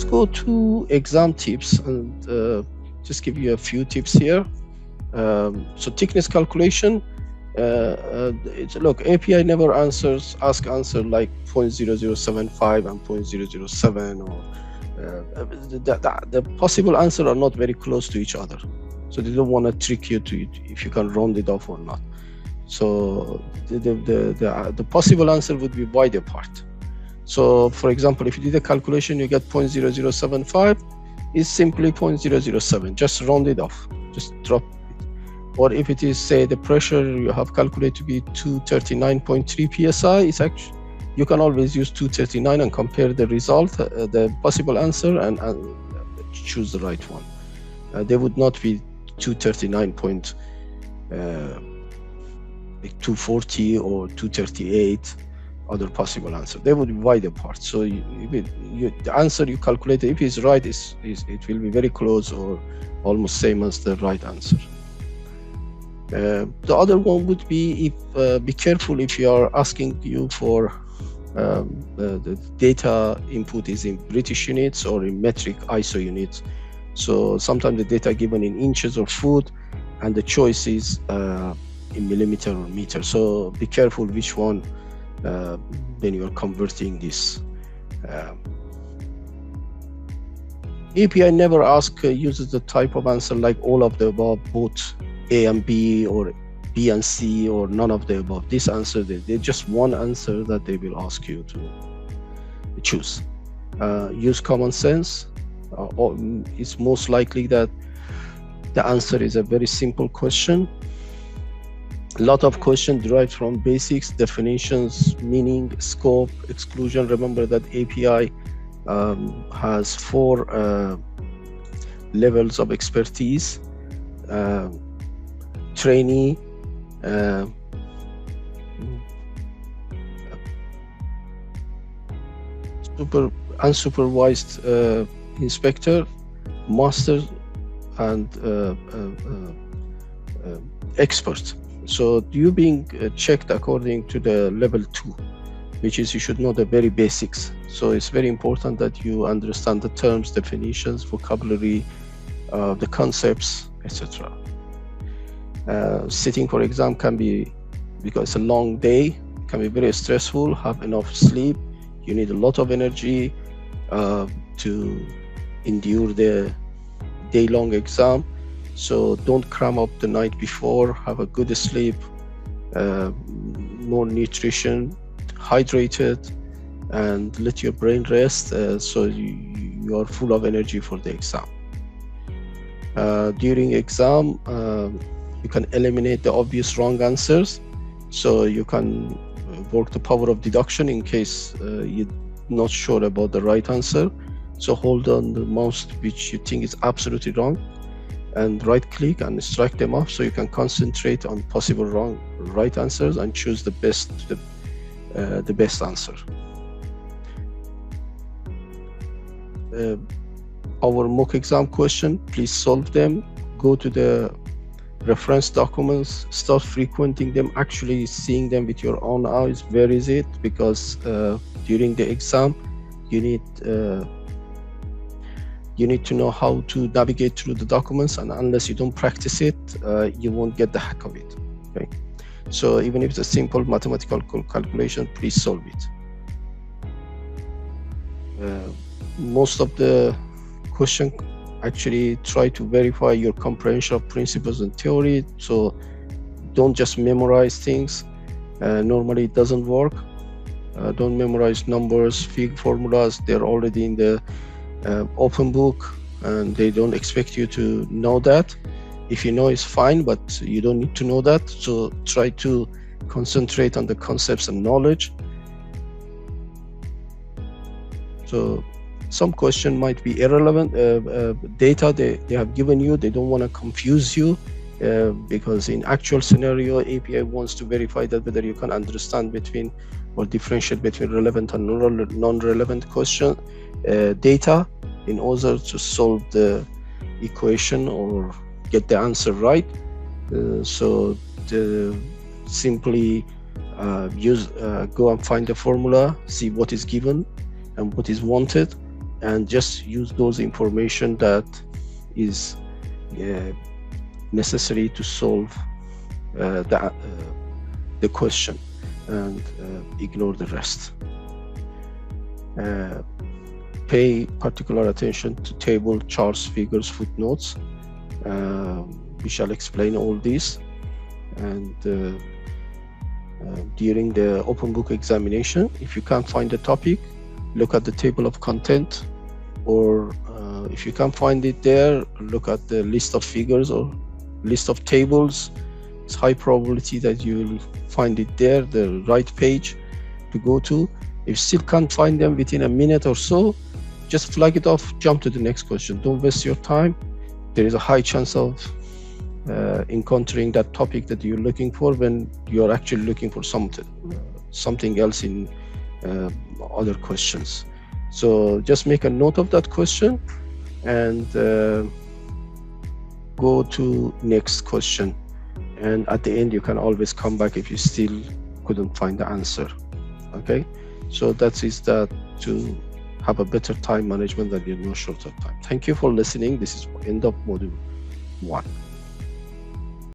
go to exam tips and just give you a few tips here. So thickness calculation. Look, API never answer like 0.0075 and 0.007, or the possible answer are not very close to each other. So they don't want to trick you to if you can round it off or not. So the possible answer would be wide apart. So for example, if you did a calculation, you get 0.0075, is simply 0.007. Just round it off, just drop it. Or if it is, say, the pressure you have calculated to be 239.3 psi, it's actually, you can always use 239 and compare the result, the possible answer, and choose the right one. There would not be 240 or 238 other possible answer. They would be wide apart. So the answer you calculated, if it's right, it will be very close or almost same as the right answer. The other one would be, be careful if you are asking you for the data input is in British units or in metric ISO units. So sometimes the data given in inches or foot, and the choice is in millimeter or meter. So be careful which one when you are converting this. API never uses the type of answer like all of the above, both A and B, or B and C, or none of the above. This answer, there's just one answer that they will ask you to choose. Use common sense. It's most likely that the answer is a very simple question. A lot of questions derived from basics, definitions, meaning, scope, exclusion. Remember that API has 4 levels of expertise: trainee, unsupervised inspector, master, and expert. So you being checked according to the level 2, which is you should know the very basics. So it's very important that you understand the terms, definitions, vocabulary, the concepts, etc. Sitting for exam can be, because it's a long day, can be very stressful. Have enough sleep. You need a lot of energy to endure the day-long exam. So don't cram up the night before. Have a good sleep, more nutrition, hydrated, and let your brain rest so you are full of energy for the exam. During exam, you can eliminate the obvious wrong answers. So you can work the power of deduction in case you're not sure about the right answer. So hold on the mouse which you think is absolutely wrong, and right click and strike them off, so you can concentrate on possible right answers and choose the best answer. Our mock exam question, please solve them. Go to the reference documents, start frequenting them, actually seeing them with your own eyes. Where is it? Because during the exam you need to know how to navigate through the documents, and unless you don't practice it, you won't get the hack of it. Okay, so even if it's a simple mathematical calculation, please solve it. Most of the question actually try to verify your comprehension of principles and theory, so don't just memorize things. Normally it doesn't work. Don't memorize numbers, fig formulas. They're already in the open book, and they don't expect you to know that. If you know, it's fine, but you don't need to know that. So try to concentrate on the concepts and knowledge. So some question might be irrelevant data they have given you. They don't want to confuse you because in actual scenario, API wants to verify that whether you can understand between or differentiate between relevant and non-relevant question data in order to solve the equation or get the answer right. So simply go and find the formula, see what is given and what is wanted, and just use those information that is necessary to solve the question, and ignore the rest. Pay particular attention to table, charts, figures, footnotes. We shall explain all this. And during the open book examination, if you can't find the topic, look at the table of content, or if you can't find it there, look at the list of figures or list of tables. It's high probability that you will find it there, the right page to go to. If you still can't find them within a minute or so, just flag it off, jump to the next question. Don't waste your time. There is a high chance of encountering that topic that you're looking for when you're actually looking for something else in other questions. So just make a note of that question and go to next question. And at the end, you can always come back if you still couldn't find the answer. Okay, so that is that to have a better time management, that you're no short of time. Thank you for listening. This is end of module 1.